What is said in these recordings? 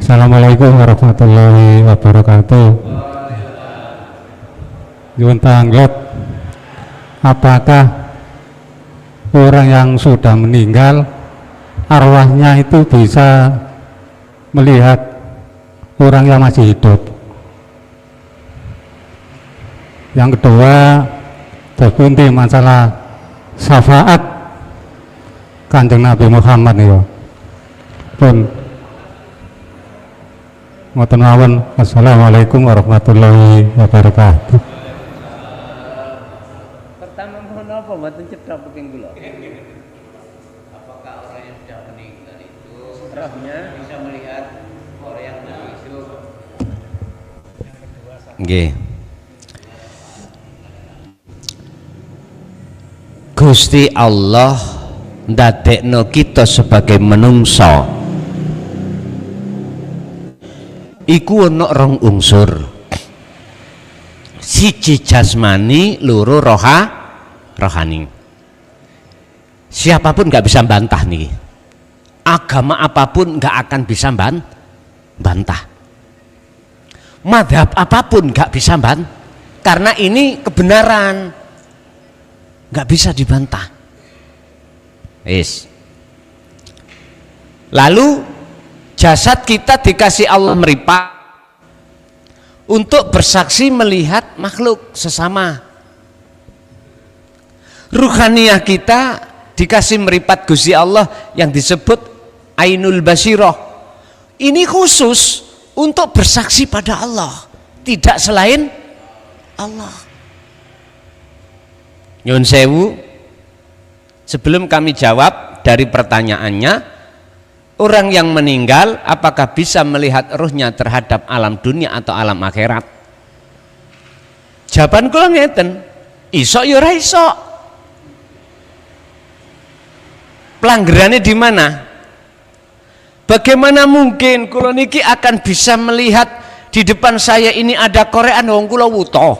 Assalamualaikum warahmatullahi wabarakatuh. Nyuwun tanggap, apakah orang yang sudah meninggal arwahnya itu bisa melihat orang yang masih hidup? Yang kedua, berkunti masalah syafaat Kanjeng Nabi Muhammad ya. Pun ngoten mawon. Assalamualaikum warahmatullahi wabarakatuh. Pertama mohon apa mboten cetha ping kula. Apakah orang yang sudah meninggal itu Rohnya bisa melihat orang yang masih hidup? Nggih. Gusti Allah ndadekno kita sebagai menungso iku ana rong unsur. Siji jasmani, loro rohani. Siapapun nggak bisa bantah nih. Agama apapun nggak akan bisa bantah. Madhab apapun nggak bisa bantah. Karena ini kebenaran, nggak bisa dibantah. Yes. Lalu jasad kita dikasih Allah meripat untuk bersaksi melihat makhluk sesama. Ruhaniyah kita dikasih meripat Gusti Allah yang disebut Ainul Basirah. Ini khusus untuk bersaksi pada Allah, tidak selain Allah. Nyun sewu, sebelum kami jawab dari pertanyaannya, orang yang meninggal apakah bisa melihat ruhnya terhadap alam dunia atau alam akhirat? Jawaban kula ngeten, iso ya ora iso. Pelanggarannya di mana? Bagaimana mungkin kula niki akan bisa melihat di depan saya ini ada korean wong kula wuta?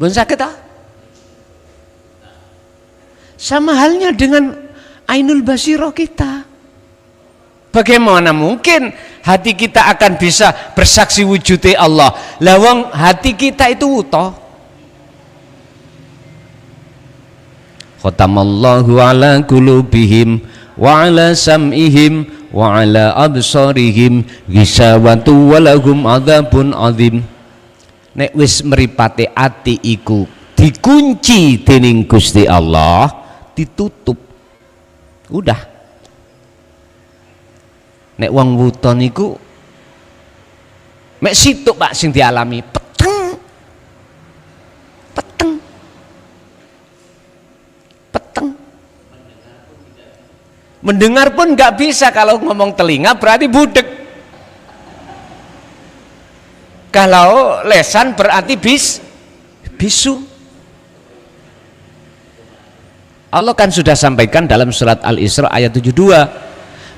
Mun saged ta? Sama halnya dengan Ainul Basirah kita. Bagaimana mungkin hati kita akan bisa bersaksi wujudnya Allah? Lawang hati kita itu wuta. Khatamallahu ala qulubihim wa ala sam'ihim wa ala absarihim ghisawatu walahum adzabun adzim. Nek wis mripate ati iku dikunci dening Gusti Allah, ditutup. Udah. Nek wong wuta niku mek situk Pak sing dialami peteng. Mendengar pun nggak bisa. Kalau ngomong telinga berarti budek. Kalau lesan berarti bisu. Allah kan sudah sampaikan dalam surat Al-Isra ayat 72,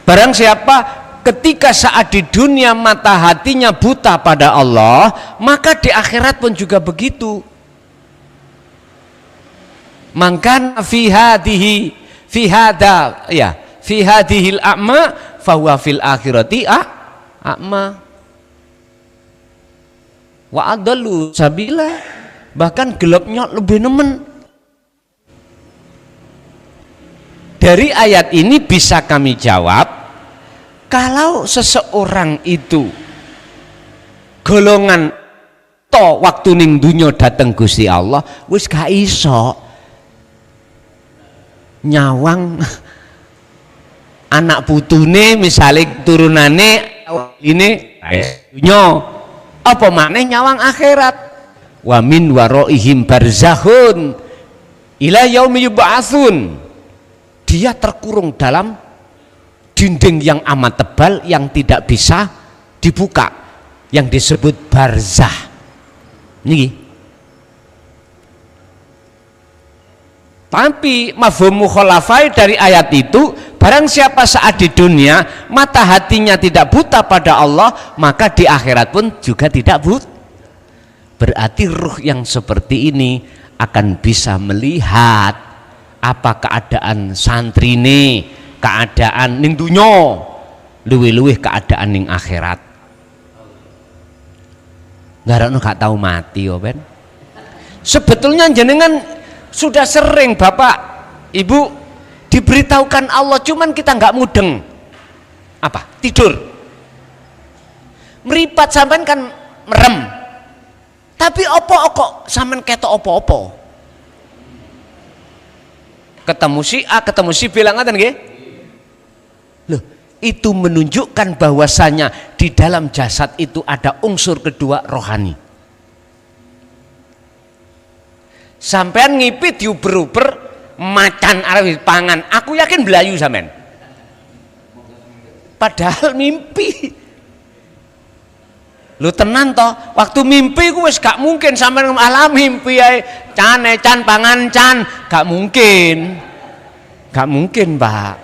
barang siapa ketika saat di dunia mata hatinya buta pada Allah, maka di akhirat pun juga begitu. Mangkan fi hadhil a'ma fahuwa fil akhirati a'ma wa adallu sabila, bahkan gelapnya lebih nemen. Dari ayat ini bisa kami jawab, kalau seseorang itu golongan to waktu ning dunya dateng Gusti Allah wis gak iso nyawang anak putune, misalnya turunane ini dunya, apa maneh nyawang akhirat. Wa min waraihim barzakhun ila yaumi yub'atsun. Dia terkurung dalam dinding yang amat tebal yang tidak bisa dibuka, yang disebut barzah. Niki. Tapi mafhum mukhalafai dari ayat itu, barang siapa saat di dunia mata hatinya tidak buta pada Allah, maka di akhirat pun juga tidak buta. Berarti ruh yang seperti ini akan bisa melihat apa keadaan santri ini keadaan ning dunya, luwih-luwih keadaan ning akhirat. Ngarakno gak tahu mati yo Ben. Sebetulnya jenengan sudah sering Bapak Ibu diberitahukan Allah, cuman kita nggak mudeng. Apa? Tidur. Meripat sampean kan merem. Tapi opo kok sampean ketok opo-opo. Ketemu si A, ketemu si B, ngaten nggih? Loh, itu menunjukkan bahwasanya di dalam jasad itu ada unsur kedua, rohani. Sampean ngipit diuber-uber macan arep pangan, aku yakin belayu sampean. Padahal mimpi. Lu tenan toh, waktu mimpi ku wis gak mungkin sampean alam mimpi ae can pangan can, gak mungkin. Gak mungkin, Pak.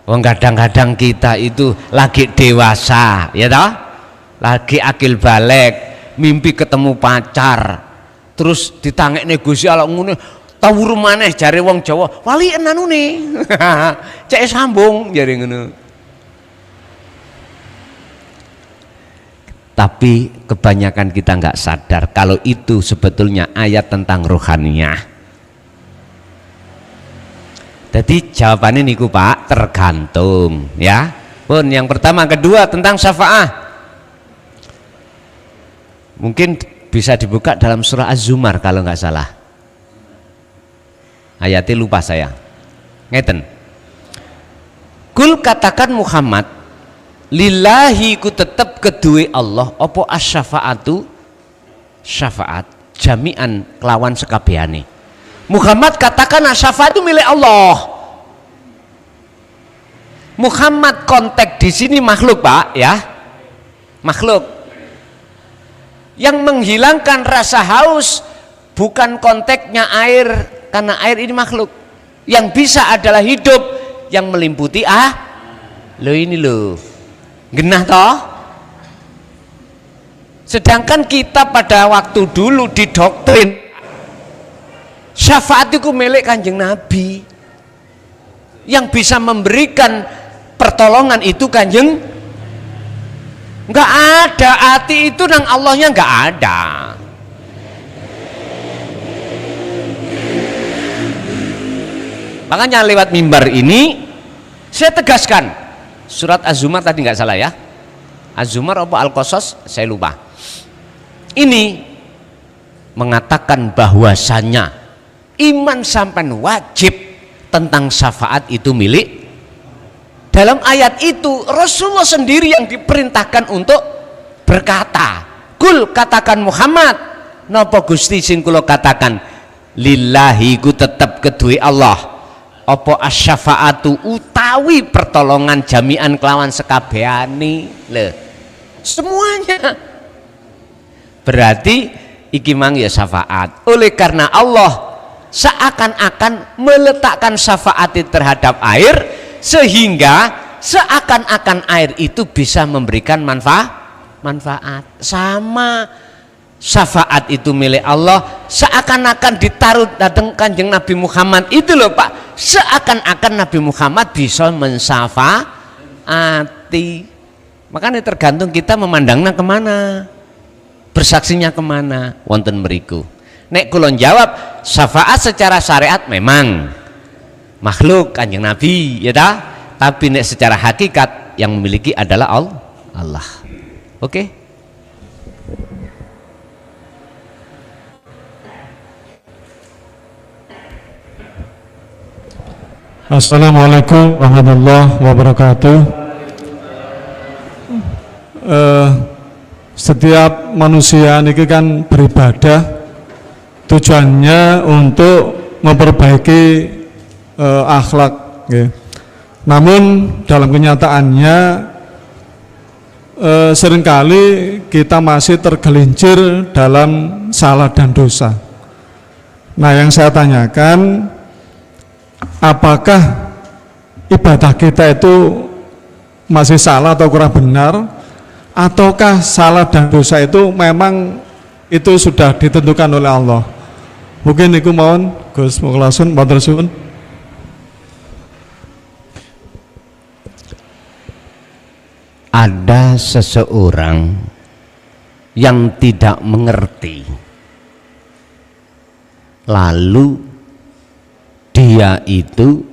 Wong kadang-kadang kita itu lagi dewasa, ya toh? Lagi akil balik, mimpi ketemu pacar. Terus ditangekne Gusti Allah ngene, tawur maneh jare wong Jawa, wali enanune. Cek sambung jare ngono. Tapi kebanyakan kita nggak sadar kalau itu sebetulnya ayat tentang rohaniyah. Jadi jawabannya niku Pak, tergantung ya. Pun yang pertama, kedua tentang syafa'ah. Mungkin bisa dibuka dalam surah Az-Zumar kalau nggak salah. Ayatnya lupa saya. Ngeten. Kul katakan Muhammad, lillahi ku tetep kedue Allah opo asy-syafa'atu, syafaat jami'an kelawan sekabehane. Muhammad katakan syafaat itu milik Allah. Muhammad konteks di sini makhluk Pak ya, makhluk. Yang menghilangkan rasa haus bukan konteksnya air, karena air ini makhluk. Yang bisa adalah hidup yang melimputi lo ini lo genah toh. Sedangkan kita pada waktu dulu didoktrin syafaat itu milik Kanjeng Nabi. Yang bisa memberikan pertolongan itu Kanjeng. Nggak ada, hati itu nang Allahnya nggak ada. Makanya lewat mimbar ini saya tegaskan surat Az-Zumar tadi nggak salah ya, Az-Zumar apa Al-Qasas saya lupa. Ini mengatakan bahwasanya iman sampai wajib tentang syafaat itu milik. Dalam ayat itu Rasulullah sendiri yang diperintahkan untuk berkata, kul katakan Muhammad, napa Gusti sing kula katakan, lillahi ku tetep kedue Allah apa asy-syafaatu utawi pertolongan jami'an kelawan sekabehane. Lho, semuanya berarti iki mang ya syafaat. Oleh karena Allah seakan-akan meletakkan syafaat terhadap air, sehingga seakan-akan air itu bisa memberikan manfaat. Sama syafaat itu milik Allah, seakan-akan ditaruh datang Kanjeng Nabi Muhammad itu loh Pak, seakan-akan Nabi Muhammad bisa mensyafaati. Makanya tergantung kita memandangnya kemana, bersaksinya kemana. Wonten mriku nek kulon jawab syafaat secara syariat memang makhluk Kanjeng Nabi ya dah, tapi nek secara hakikat yang memiliki adalah Allah. Oke? Assalamualaikum warahmatullahi wabarakatuh. Setiap manusia ini kan beribadah, tujuannya untuk memperbaiki akhlak ya. Namun dalam kenyataannya seringkali kita masih tergelincir dalam salah dan dosa. Nah, yang saya tanyakan, apakah ibadah kita itu masih salah atau kurang benar, ataukah salah dan dosa itu memang itu sudah ditentukan oleh Allah? Mungkin iku mohon Gus Mukhlasun matur suwun. ada seseorang yang tidak mengerti, lalu dia itu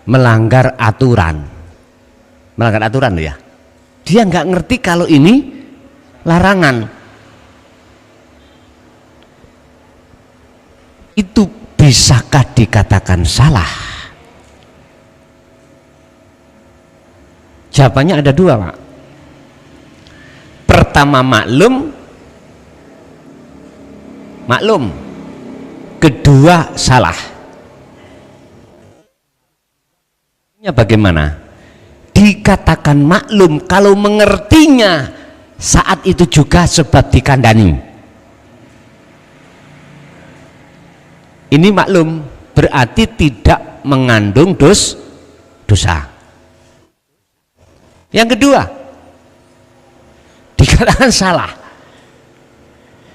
melanggar aturan loh ya. Dia nggak ngerti kalau ini larangan. Itu bisakah dikatakan salah? Jawabannya ada dua, Pak. Pertama maklum, kedua salah. Bagaimana? Dikatakan maklum kalau mengertinya saat itu juga sebab dikandani. Ini maklum berarti tidak mengandung dosa. Yang kedua, dikatakan salah.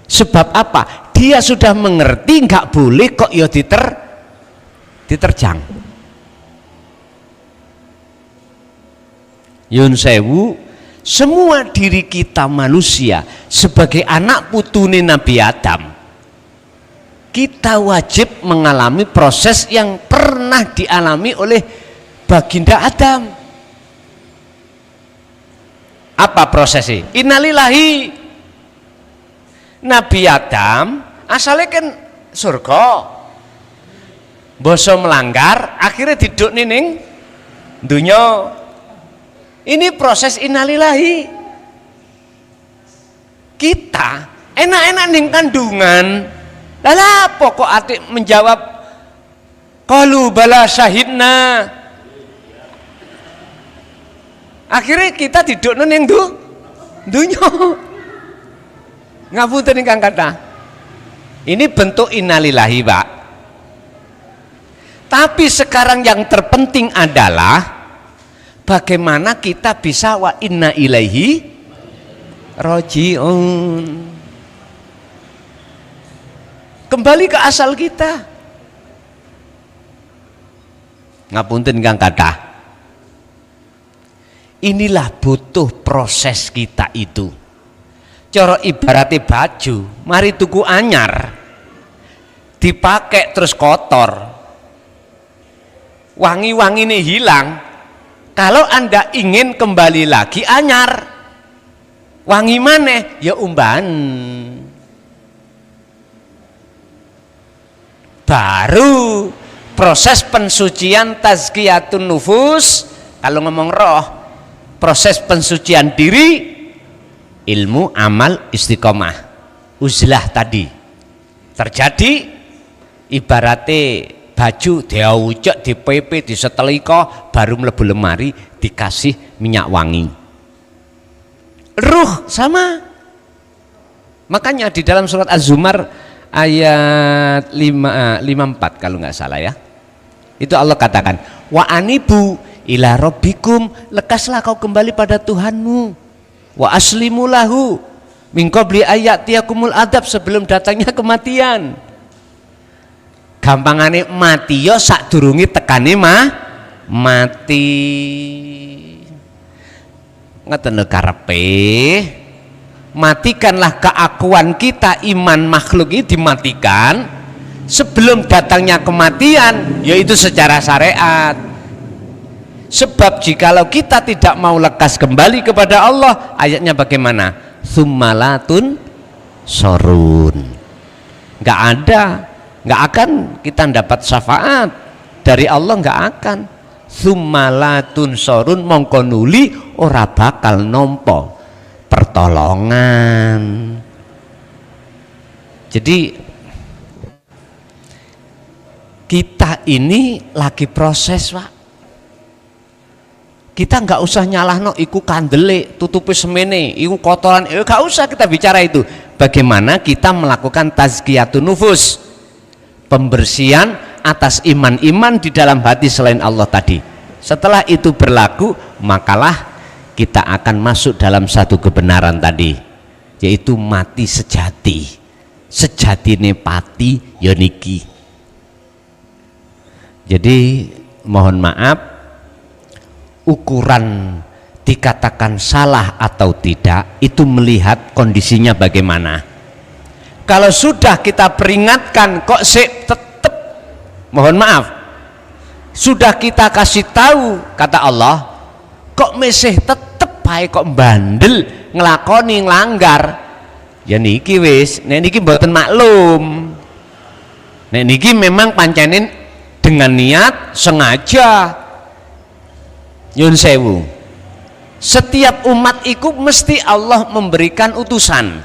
Sebab apa? Dia sudah mengerti nggak boleh kok ya diterjang. Yun sewu, semua diri kita manusia sebagai anak putune Nabi Adam, kita wajib mengalami proses yang pernah dialami oleh baginda Adam. Apa prosesnya? Innalillahi. Nabi Adam asalnya kan surga, boso melanggar, akhirnya duduk ning dunya. Ini proses innalillahi. Kita enak-enak ning kandungan, lah pokok atik menjawab qalu bala syahidna. Akhirnya kita duduk ning dunya. Ngapunten ingkang kathah. Ini bentuk innalillahi, Pak. Tapi sekarang yang terpenting adalah bagaimana kita bisa wa inna ilaihi rajiun. Kembali ke asal kita. Ngapunten ingkang kathah. Inilah butuh proses kita itu. Cara ibaratnya baju, mari tuku anyar, dipakai terus kotor, wangi-wangi ini hilang. Kalau Anda ingin kembali lagi anyar, wangi maneh ya umban. Baru proses pensucian tazkiyatun nufus. Kalau ngomong roh, proses pensucian diri, ilmu, amal, istiqomah, uzlah tadi terjadi. Ibaratnya baju diawujak, dipepe, disetelika, baru mlebu lemari dikasih minyak wangi. Ruh sama. Makanya di dalam surat Az-Zumar ayat 54 kalau nggak salah ya, itu Allah katakan wa anibu ila rabbikum, lekaslah kau kembali pada Tuhanmu, wa aslimu lahu min qabli ayatiyakumul adab, sebelum datangnya kematian. Gampangane mati yo sadurunge tekane mati. Ngoten lho karepe. Matikanlah keakuan kita, iman makhluk ini dimatikan sebelum datangnya kematian, yaitu secara syariat. Sebab jikalau kita tidak mau lekas kembali kepada Allah, ayatnya bagaimana? Summalatun sorun. Nggak ada, nggak akan kita dapat syafaat dari Allah, nggak akan. Summalatun sorun, mongko nuli ora bakal nompo pertolongan. Jadi kita ini lagi proses, Pak. Kita nggak usah nyalahno iku kandele, tutupi semene, iku kotoran, nggak usah kita bicara itu. Bagaimana kita melakukan tazkiyatun nufus, pembersihan atas iman-iman di dalam hati selain Allah tadi. Setelah itu berlaku, makalah kita akan masuk dalam satu kebenaran tadi, yaitu mati sejati. Sejatine pati yoniki. Jadi mohon maaf, ukuran dikatakan salah atau tidak itu melihat kondisinya bagaimana. Kalau sudah kita peringatkan kok tetap, mohon maaf, sudah kita kasih tahu, kata Allah, kok mesih tetep ae kok bandel ngelakoni nglanggar, ya niki wis, nek niki mboten maklum, nek niki memang pancenin dengan niat sengaja. Nyun sewu, setiap umat iku mesti Allah memberikan utusan,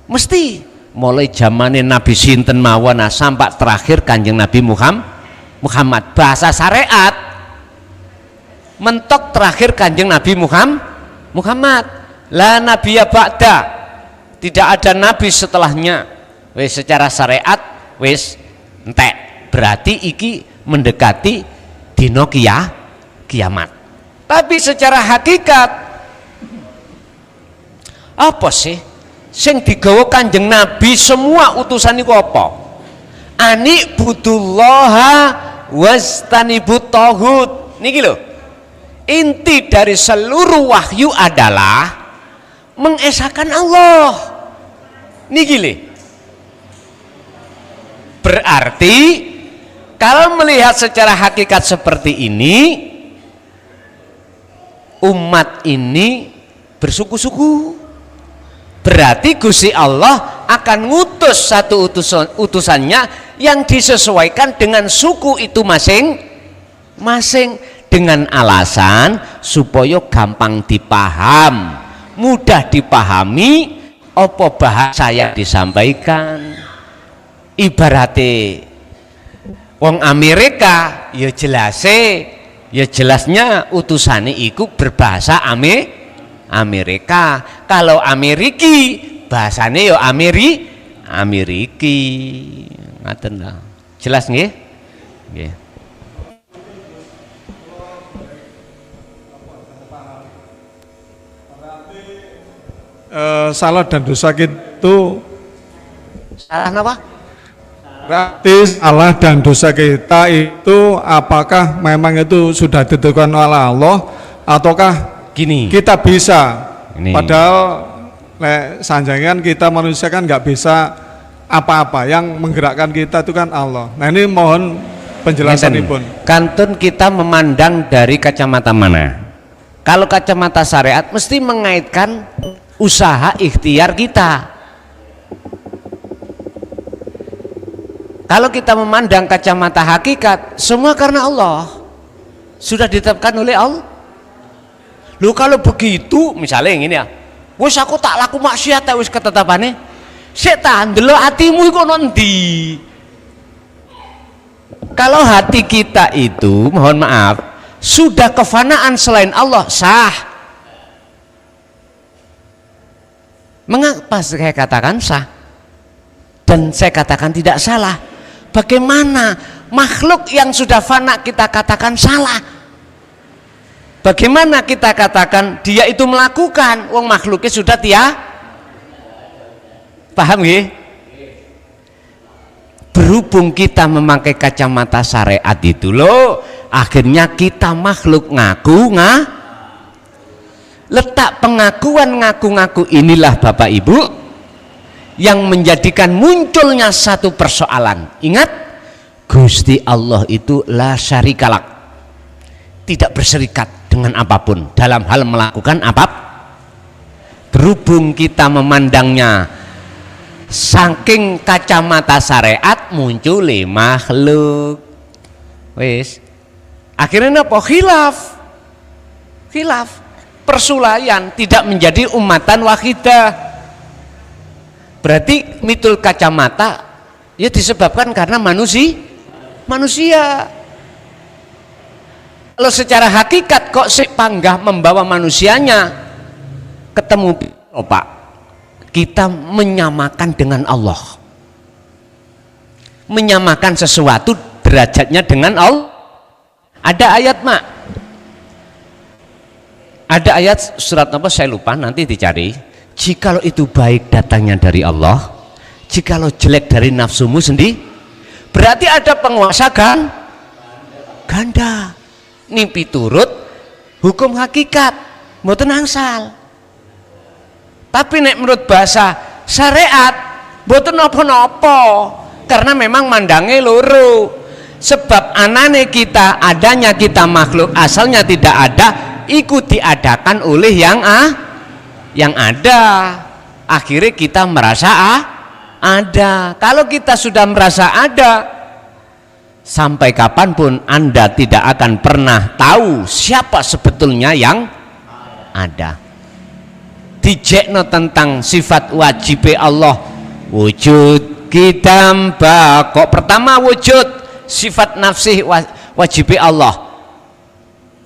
mesti mulai zamane Nabi sinten mawon sampai terakhir Kanjeng Nabi Muhammad bahasa syariat mentok terakhir Kanjeng Nabi Muhammad la nabiya ba'da, tidak ada nabi setelahnya. Wis secara syariat wis entek, berarti iki mendekati dino kiamat. Tapi secara hakikat apa sih sing digawa Kanjeng Nabi semua utusan iku apa? Ani budullaha wastanibut taghut. Niki lho, inti dari seluruh wahyu adalah mengesahkan Allah. Niki lho, berarti kalau melihat secara hakikat seperti ini, umat ini bersuku-suku. Berarti Gusti Allah akan ngutus satu utusannya yang disesuaikan dengan suku itu masing-masing, dengan alasan supaya gampang dipaham, mudah dipahami apa bahasa yang disampaikan. Ibaratnya wong Amerika ya jelasnya utusane iku berbahasa Amerika. Kalau Ameriki bahasane yo Ameriki. Ngaten lah. Jelas nggih? Nggih. Salah dan dosa itu Salah apa? berarti salah dan dosa kita itu apakah memang itu sudah ditentukan oleh Allah ataukah Gini. kita bisa Ini. padahal sanjangan kita manusia kan nggak bisa apa-apa, yang menggerakkan kita itu kan Allah. Nah ini mohon penjelasan Ibun. Kantun kita memandang dari kacamata mana? Kalau kacamata syariat mesti mengaitkan usaha ikhtiar kita. Kalau kita memandang kacamata hakikat, semua karena Allah, sudah ditetapkan oleh Allah. Lu kalau begitu, misalnya yang ini ya, wis aku tak laku maksiat wis ketetapane, setan delok hatimu iku nanti. Kalau hati kita itu, mohon maaf, sudah kefanaan selain Allah, sah. Mengapa saya katakan sah dan saya katakan tidak salah? Bagaimana makhluk yang sudah fana kita katakan salah? Bagaimana kita katakan dia itu melakukan? Wong makhluknya sudah paham ya? Berhubung kita memakai kacamata syariat itu loh, akhirnya kita makhluk ngaku letak pengakuan ngaku-ngaku inilah Bapak Ibu yang menjadikan munculnya satu persoalan. Ingat, Gusti Allah itu la syarikalah, tidak berserikat dengan apapun dalam hal melakukan apapun. Berhubung kita memandangnya saking kacamata syariat, muncul makhluk. Wis akhirnya apa? Khilaf, persulayan, tidak menjadi umatan wahidah. Berarti mitul kacamata ya disebabkan karena manusia. Kalau secara hakikat kok si panggah membawa manusianya ketemu Pak, kita menyamakan dengan Allah, menyamakan sesuatu derajatnya dengan Allah. Ada ayat mak, ada ayat surat apa saya lupa, nanti dicari. Jikalau itu baik datangnya dari Allah, jikalau jelek dari nafsumu sendiri, berarti ada penguasa ganda. Nih piturut hukum hakikat mboten angsal. Tapi nek menurut bahasa syariat mboten napa-napa, karena memang mandange loro. Sebab anane kita, adanya kita makhluk asalnya tidak ada, ikut diadakan oleh yang ada. Akhirnya kita merasa ada. Kalau kita sudah merasa ada, sampai kapanpun Anda tidak akan pernah tahu siapa sebetulnya yang ada. Dijekno tentang sifat wajib Allah, wujud kita mbak. Kok pertama wujud sifat nafsih wajib Allah,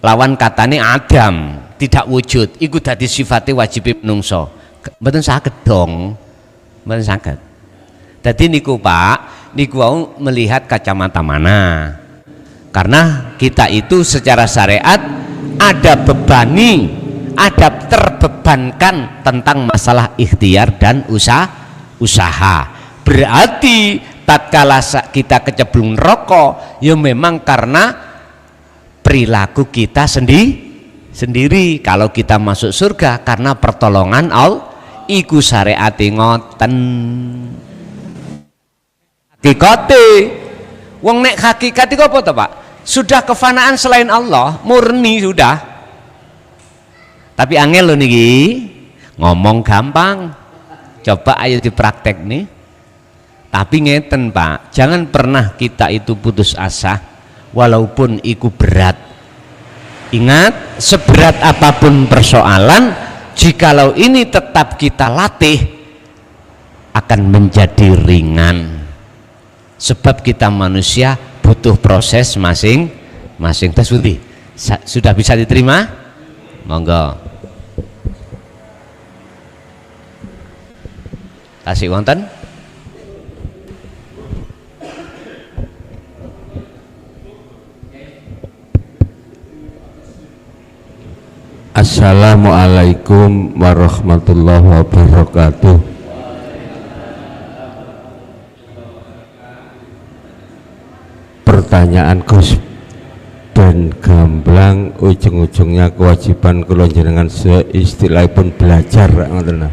lawan katane Adam tidak wujud, iku dadi sifate wajib menungso. Mboten saged dong, mboten saged. Dadi niku Pak, niku wau melihat kacamata mana. Karena kita itu secara syariat ada bebani, ada terbebankan tentang masalah ikhtiar dan usaha. Berarti tatkala kita kecemplung rokok, ya memang karena perilaku kita sendiri. Kalau kita masuk surga karena pertolongan Allah, iku syariate ngoten. Hakikate wong nek hakikat iku apa to Pak? Sudah kefanaan selain Allah, murni sudah. Tapi angel lho niki, ngomong gampang. Coba ayo dipraktek nih. Tapi ngeten Pak, jangan pernah kita itu putus asa walaupun iku berat. Ingat, seberat apapun persoalan, jikalau ini tetap kita latih akan menjadi ringan. Sebab kita manusia butuh proses masing-masing. Tes Budi, sudah bisa diterima? Monggo. Kasih wonten. Assalamualaikum warahmatullahi wabarakatuh. Pertanyaan Gus ben gamblang, ujung-ujungnya kewajiban kula jenengan seistilahipun belajar ngoten.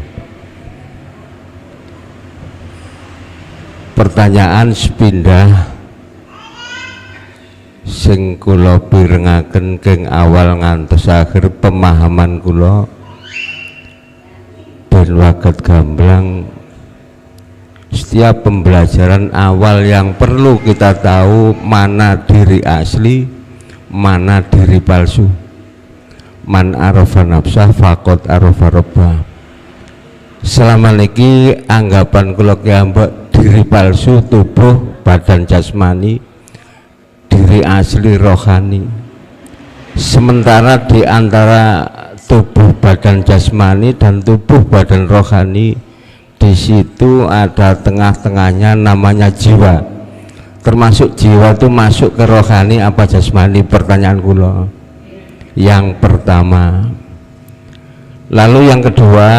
Pertanyaan sepindah sing kula pirengaken keng awal ngantos akhir pemahaman kula ben waget gamblang. Setiap pembelajaran awal yang perlu kita tahu mana diri asli, mana diri palsu. Man arafa nafsah faqad arafa rabbah. Selama niki anggapan kula kiambak diri palsu tubuh badan jasmani, diri asli rohani. Sementara di antara tubuh badan jasmani dan tubuh badan rohani, di situ ada tengah-tengahnya namanya jiwa. Termasuk jiwa itu masuk ke rohani apa jasmani? Pertanyaan kula. Yang pertama. Lalu yang kedua,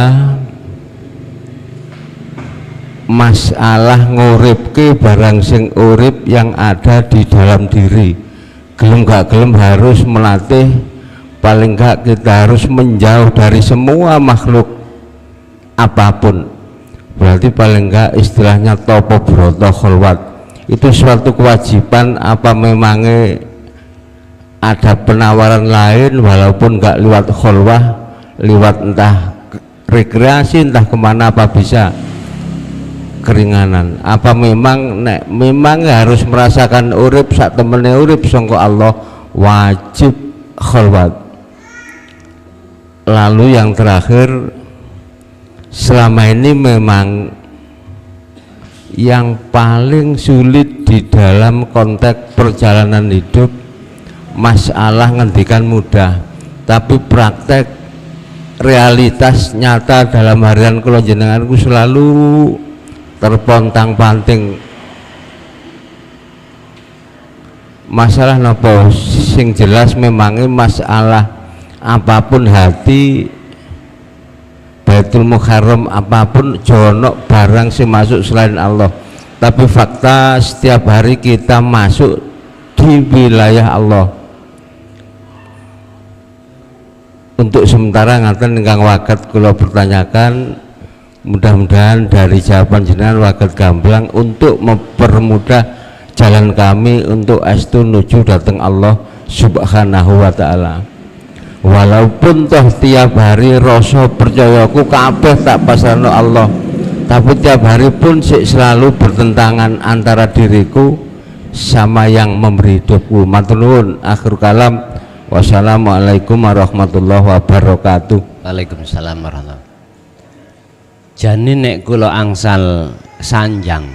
masalah nguripke barang sing urip yang ada di dalam diri. Gelem gak gelem harus melatih, paling gak kita harus menjauh dari semua makhluk apapun. Berarti paling enggak istilahnya topo broto kholwat itu suatu kewajiban apa memangnya ada penawaran lain walaupun enggak lewat kholwah, lewat entah rekreasi entah kemana, apa bisa keringanan, apa memang harus merasakan urip sak temene urip sangka Allah wajib kholwat. Lalu yang terakhir, selama ini memang yang paling sulit di dalam konteks perjalanan hidup masalah ngendikan mudah, tapi praktek realitas nyata dalam harian kula jenenganku selalu terpontang-panting. Masalah napa sing jelas memangnya masalah apapun hati Baitul Muharram apapun jono barang sing masuk selain Allah. Tapi fakta setiap hari kita masuk di wilayah Allah. untuk sementara ngaten ingkang waket kula pertanyakan, mudah-mudahan dari jawaban jenengan waket gamblang untuk mempermudah jalan kami untuk astu nuju datang Allah Subhanahu wa taala. Walaupun toh tiap hari rasa percayaku kabeh tak pasrahno Allah, tapi tiap hari pun selalu bertentangan antara diriku sama yang memberi hidupku. Matur nuwun, akhir kalam. Wassalamualaikum warahmatullahi wabarakatuh. Waalaikumsalam warahmatullahi wabarakatuh. Jane nek kula angsal sanjang,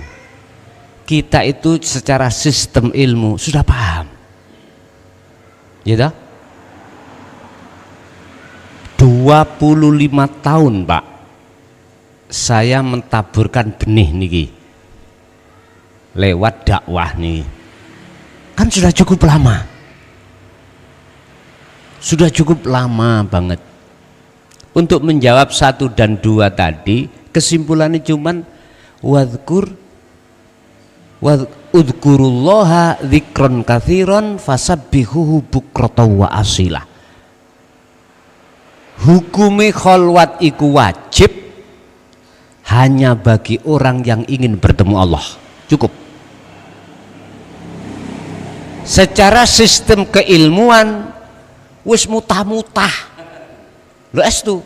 kita itu secara sistem ilmu sudah paham, ya dah? 25 tahun Pak saya mentaburkan benih niki lewat dakwah nih, kan sudah cukup lama, sudah cukup lama banget. Untuk menjawab 1 dan 2 tadi, kesimpulannya cuman udhkurullaha dzikron katsiron fasabbihuhu bukratan wa asila. Hukumi kholwat iku wajib hanya bagi orang yang ingin bertemu Allah, cukup. Secara sistem keilmuan wis mutah-mutah lho estu,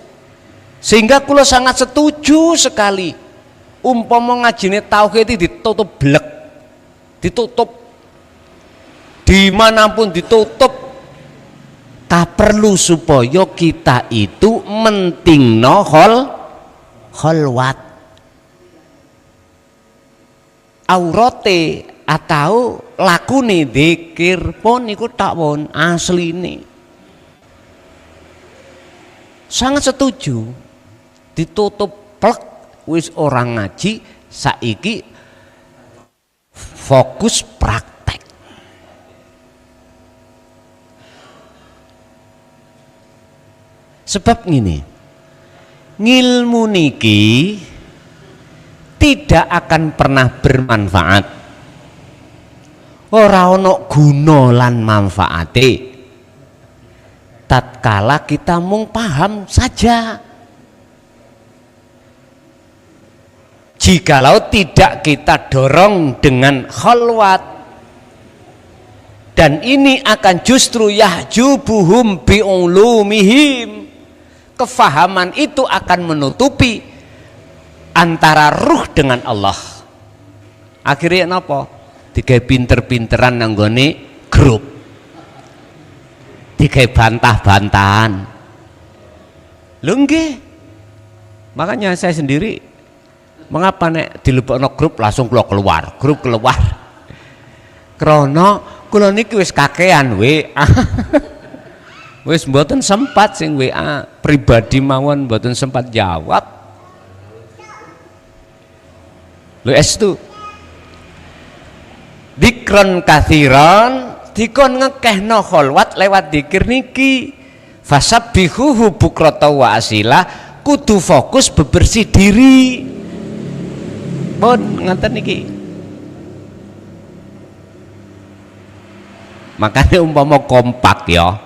sehingga kula sangat setuju sekali umpama ngajine tauhid itu ditutup blek, ditutup dimanapun ditutup, tak perlu supaya kita itu mentingno kholwat aurate atau lakune dzikir pun iku tak pun asline. Sangat setuju, ditutup plek wis orang ngaji, saiki fokus praktek. Sebab ngene, ngilmu niki tidak akan pernah bermanfaat, ora ono guna lan manfaate tatkala kita mung paham saja. Jikalau tidak kita dorong dengan khalwat, dan ini akan justru yahjubuhum bi'ulumihim, kefahaman itu akan menutupi antara ruh dengan Allah. Akhirnya napa? Digawe pinter-pinteran nanggone grup, digawe bantah-bantahan. Lho nggih. Makanya saya sendiri, mengapa nek dilebokno grup langsung keluar, grup keluar. Krana kula niki wis kakean WA. Wis mboten sempat sing WA pribadi mawon mboten sempat jawab. Lho estu. Dzikron katsiran, dikon ngekehno kholwat lewat dzikir niki. Fasabbihuhu bukratan wa asila, kudu fokus bebersih diri. Pun ngaten niki. Makanya umpama kompak ya,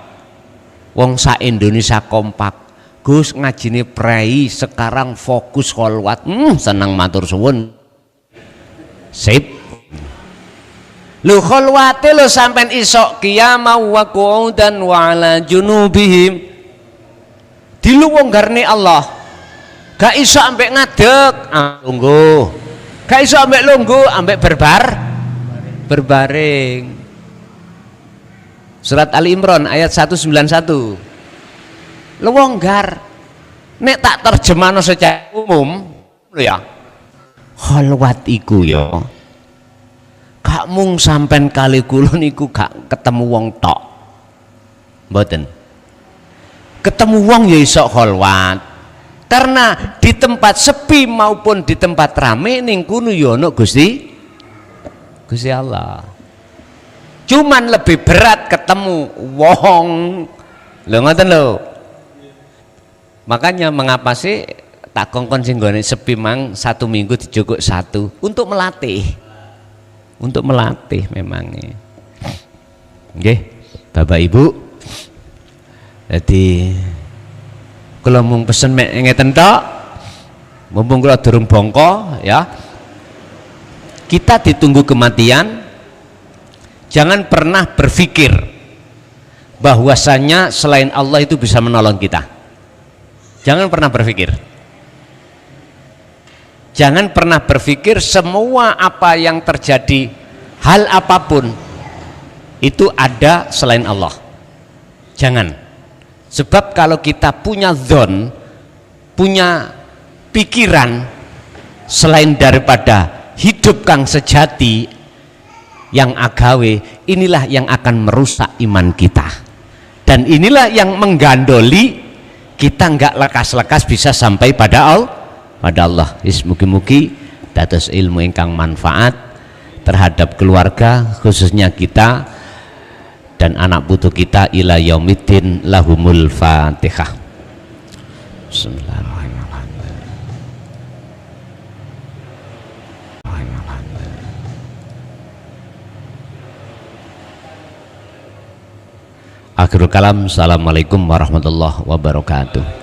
wong sak Indonesia kompak, Gus ngajine prei sekarang fokus kholwat, senang matur suwun, sip. Lu kholwate lu sampean isok qiyamah wa qu'udan wa ala junubihim, diluwunggarne Allah, gak iso ambek ngadeg, lungguh, gak iso ambek lungguh, ambek berbaring. Surat Ali Imran ayat 191. Longgar. Nek tak terjemahno secara umum lho ya. Khalwat iku ya. Gak mung sampean kali kula niku gak ketemu wong tok. Mboten. Ketemu wong ya iso khalwat. Karena di tempat sepi maupun di tempat rame ning kuno ya ana Gusti Allah. Cuman lebih berat ketemu wong, lho ngoten lho. Makanya mengapa sih tak kongkon sing gone sepi mang 1 minggu dijogok 1 untuk melatih memangnya. Nggih, Bapak Ibu. Jadi kula mung pesen mek ngeten tok. Mumpung kula durung bongko ya. Kita ditunggu kematian. Jangan pernah berpikir bahwasanya selain Allah itu bisa menolong kita. Jangan pernah berpikir. Jangan pernah berpikir semua apa yang terjadi, hal apapun itu ada selain Allah. Jangan. Sebab kalau kita punya dzon, punya pikiran selain daripada hidup kang sejati yang agawe, inilah yang akan merusak iman kita. Dan inilah yang menggandoli kita nggak lekas-lekas bisa sampai pada Allah. Mugi-mugi dados ilmu ingkang manfaat terhadap keluarga, khususnya kita dan anak putu kita ila yaumiddin. Lahumul Fatihah. Bismillahirrahmanirrahim. Akhirul kalam. Assalamualaikum warahmatullahi wabarakatuh.